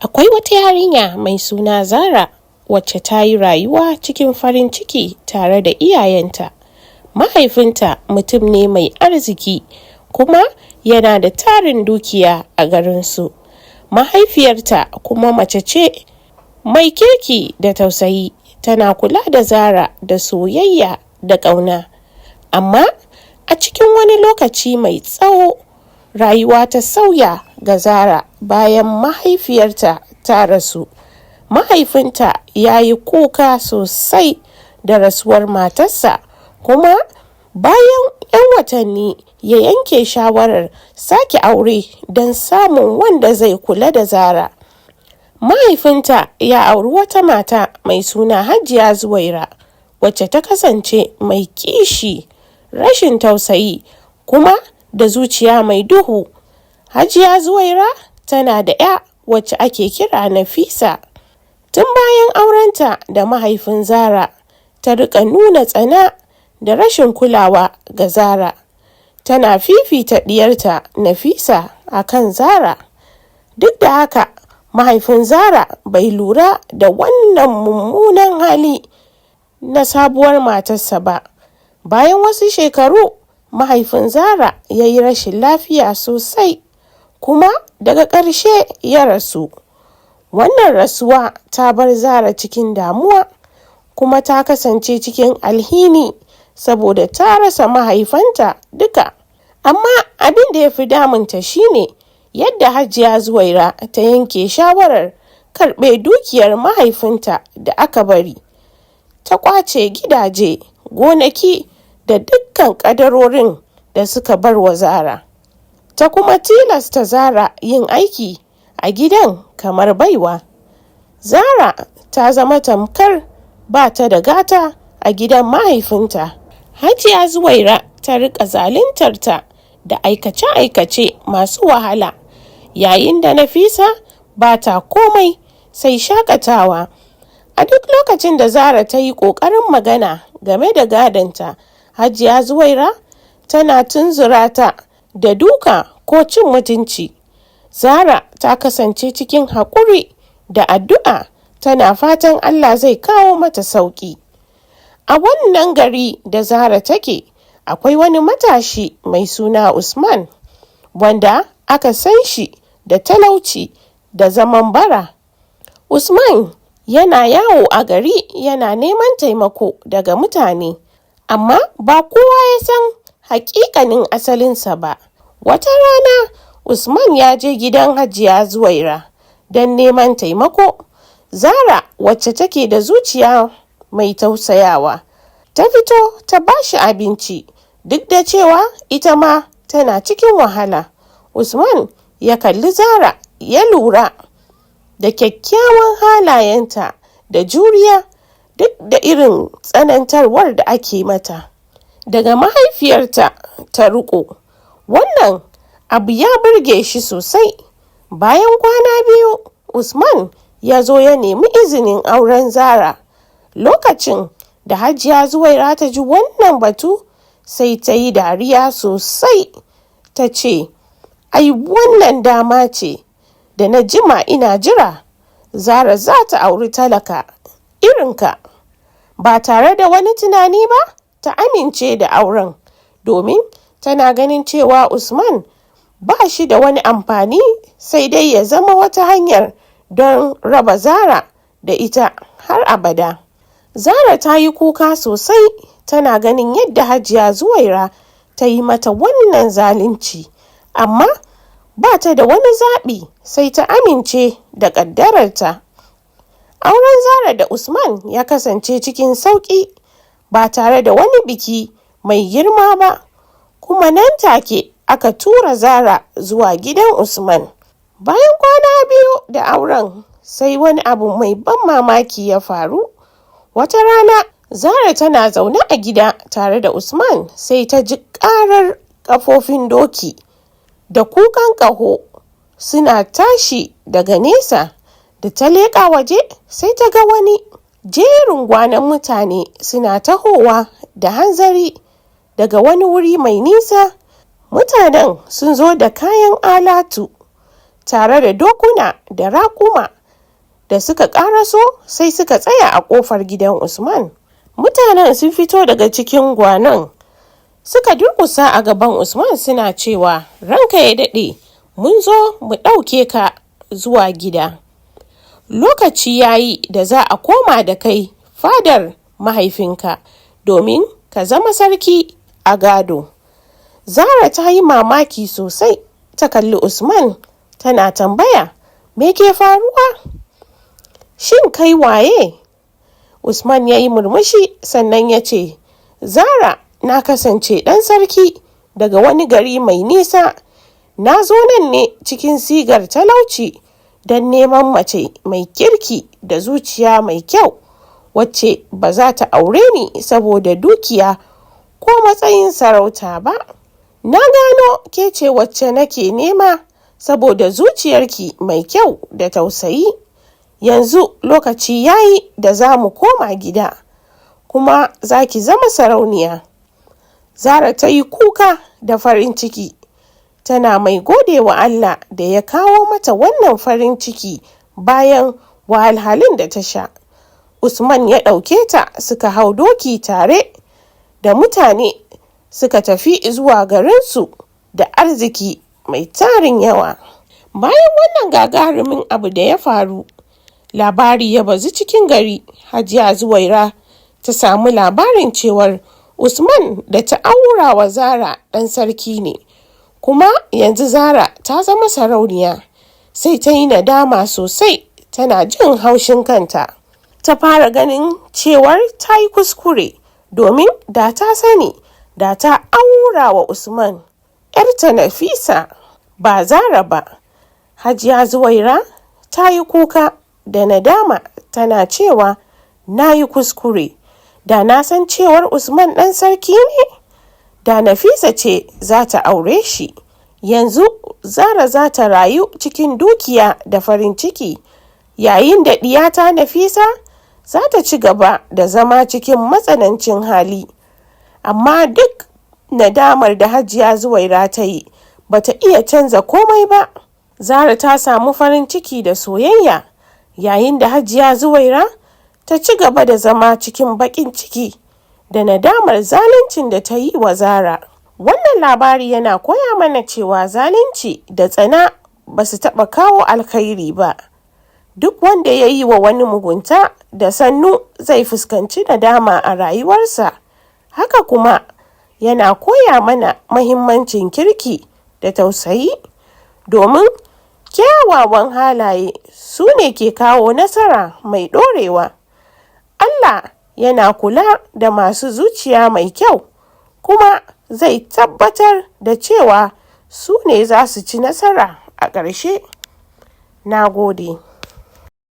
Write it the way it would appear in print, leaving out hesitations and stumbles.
Akwai wata yarinya mai suna Zara wacce ta yi rayuwa cikin farin ciki tare da iyayenta. Mahaifinta mutum ne mai arziki kuma yana da tarin dukiya a garinsu. Mahaifiyarta kuma mace ce mai kirki da tausayi, tana kula da Zara da soyayya da ƙauna. Amma a cikin wani lokaci mai tsawo, rayuwa ta sauya ga Zara bayan mahaifiyarta ta rasu. Mahaifinta ya yi kuka sosai da rasuwar matarsa, kuma bayan 'yan watanni ya yanke shawarar sake aure don samun wanda zai kula da Zara. Mahaifinta ya auri wata mata mai suna Hajiya Zuwaira, wacce ta kasance mai kishi, rashin tausayi kuma da zuciya mai duhu. Hajiya Zuwaira tana da 'ya wacce ake kira Nafisa. Tun bayan aurenta da mahaifin Zara, ta riƙa nuna tsana da rashin kulawa ga Zara. Tana fifita ɗiyarta Nafisa a kan Zara. Duk da haka, mahaifin Zara bai lura da wannan mummunan hali na sabuwar matarsa ba. Bayan wasu shekaru, mahaifin Zara ya yi rashin lafiya sosai, kuma daga ƙarshe ya rasu. Wannan rasuwa ta bar Zara cikin damuwa, kuma ta kasance cikin alhini saboda ta rasa mahaifanta duka. Amma abin da ya fi damunta shine yadda Hajiya Zuwaira ta yanke shawarar karɓe dukiyar mahaifinta da aka bari. Ta ƙwace gidaje, gonaki da dukkan ƙadarorin da suka bar wa Zara. Ta kuma tilasta Zara yin aiki a gidan kamar baiwa. Zara ta zama tamkar ba ta da gata a gidan mahaifinta. Hajiya Zuwaira ta riƙa zaluntarta da aikace-aikace masu wahala, yayin da Nafisa ba ta komai sai shakatawa. A duk lokacin da Zara ta yi ƙoƙarin magana game da gadonta, Hajiya Zuwaira tana tunzura ta da duka ko cin mutunci. Zara ta kasance cikin haƙuri da addu'a, tana fatan Allah zai kawo mata sauƙi. A wannan gari da Zara take, akwai wani matashi mai suna Usman, wanda aka san shi da talauci da zaman bara. Usman yana yawo a gari yana neman taimako daga mutane, amma ba kowa ya san haƙiƙanin asalinsa ba. Wata rana, Usman ya je gidan Hajiya Zuwaira don neman taimako. Zara, wacce take da zuciya mai tausayawa, ta fito ta ba shi abinci, duk da cewa ita ma tana cikin wahala. Usman ya kalli Zara, ya lura da kyakkyawan halayenta da juriya duk da irin tsanantarwar da ake mata daga mahaifiyarta ta riƙo. Wannan abu ya burge shi sosai. Bayan kwana biyu, Usman ya zo ya nemi izinin auren Zara. Lokacin da Hajiya Zuwaira ta ji wannan batu, sai ta yi dariya sosai. Ta ce, "Ai, wannan dama ce da na jima ina jira. Zara za ta auri talaka irinka." Ba tare da wani tunani ba, ta amince da auren, domin tana ganin cewa Usman ba shi da wani amfani sai dai ya zama wata hanyar don raba Zara da ita har abada. Zara ta yi kuka sosai, tana ganin yadda Hajiya Zuwaira ta yi mata wannan zalunci, amma ba ta da wani zaɓi sai ta amince da ƙaddararta. Auren Zara da Usman ya kasance cikin sauƙi, ba tare da wani biki mai girma ba, kuma nan take aka tura Zara zuwa gidan Usman. Bayan kwana biyu da auren, sai wani abu mai ban mamaki ya faru. Wata rana, Zara tana zaune a gida tare da Usman, sai ta ji ƙarar ƙafofin doki da kukan ƙaho suna tashi daga nesa. Da ta leƙa waje, sai ta ga wani jerin gwanon mutane suna tahowa da hanzari daga wani wuri mai nisa. Mutanen sun zo da kayan alatu, tare da dokuna da raƙuma. Da suka ƙaraso sai suka tsaya a ƙofar gidan Usman. Mutanen sun fito daga cikin gwanon suka durƙusa a gaban Usman suna cewa, ranka ya daɗe, mun zo mu ɗauke ka zuwa gida. Lokaci ya yi da za a koma da kai fadar mahaifinka domin ka zama sarki a gado. Zara ta yi mamaki sosai, ta kalli Usman tana tambaya, me ke faruwa? Shin kai waye? Usman ya yi murmushi sannan ya ce, Zara, na kasance ɗan sarki daga wani gari mai nisa. Na zo nan ne cikin sigar talauci don neman mace mai kirki da zuciya mai kyau, wacce ba za ta aure ni saboda dukiya ko matsayin sarauta ba. Na gano ke ce wacce nake nema saboda zuciyarki mai kyau da tausayi. Yanzu lokaci yayi da za mu koma gida, kuma za ki zama sarauniya. Zara ta yi kuka da farin ciki, tana mai gode wa Allah da ya kawo mata wannan farin ciki bayan wahalhalun da ta sha. Usman ya ɗauke ta suka hau doki tare da mutane suka tafi zuwa garinsu da arziki mai tarin yawa. Bayan wannan gagarumin abu da ya faru, labari ya bazu cikin gari. Hajiya Zuwaira ta samu labarin cewar Usman da ta aura wa Zara ɗan sarki ne, kuma yanzu Zara ta zama sarauniya. Sai ta yi nadama sosai, tana jin haushin kanta. Ta fara ganin cewar ta yi kuskure, domin da ta sani da ta aura wa Usman ‘yarta Nafisa ba Zara ba. Hajiya Zuwaira ta yi kuka da nadama tana cewa, na yi kuskure, da na san cewar Usman ɗan sarki ne, da Nafisa ce za ta aure shi. Yanzu Zara za ta rayu cikin dukiya da farin ciki, yayin da ɗiyata Nafisa za ta ci gaba da zama cikin matsanancin hali. Amma duk nadamar da Hajiya Zuwaira ta yi ba ta iya canza komai ba. Zara ta samu farin ciki da soyayya, yayin da Hajiya Zuwaira ta ci gaba da zama cikin baƙin ciki da nadamar zaluncin da ta yi wa Zara. Wannan labari yana koya mana cewa zalunci da tsana ba su taɓa kawo alkhairi ba. Duk wanda ya yi wa wani mugunta da sannu zai fuskanci nadama a rayuwarsa. Haka kuma yana koya mana mahimmancin kirki da tausayi, domin kyawawan halaye su ne ke kawo nasara mai ɗorewa. Allah yana kula da masu zuciya mai kyau, kuma zai tabbatar da cewa su ne za su ci nasara a ƙarshe. Na gode.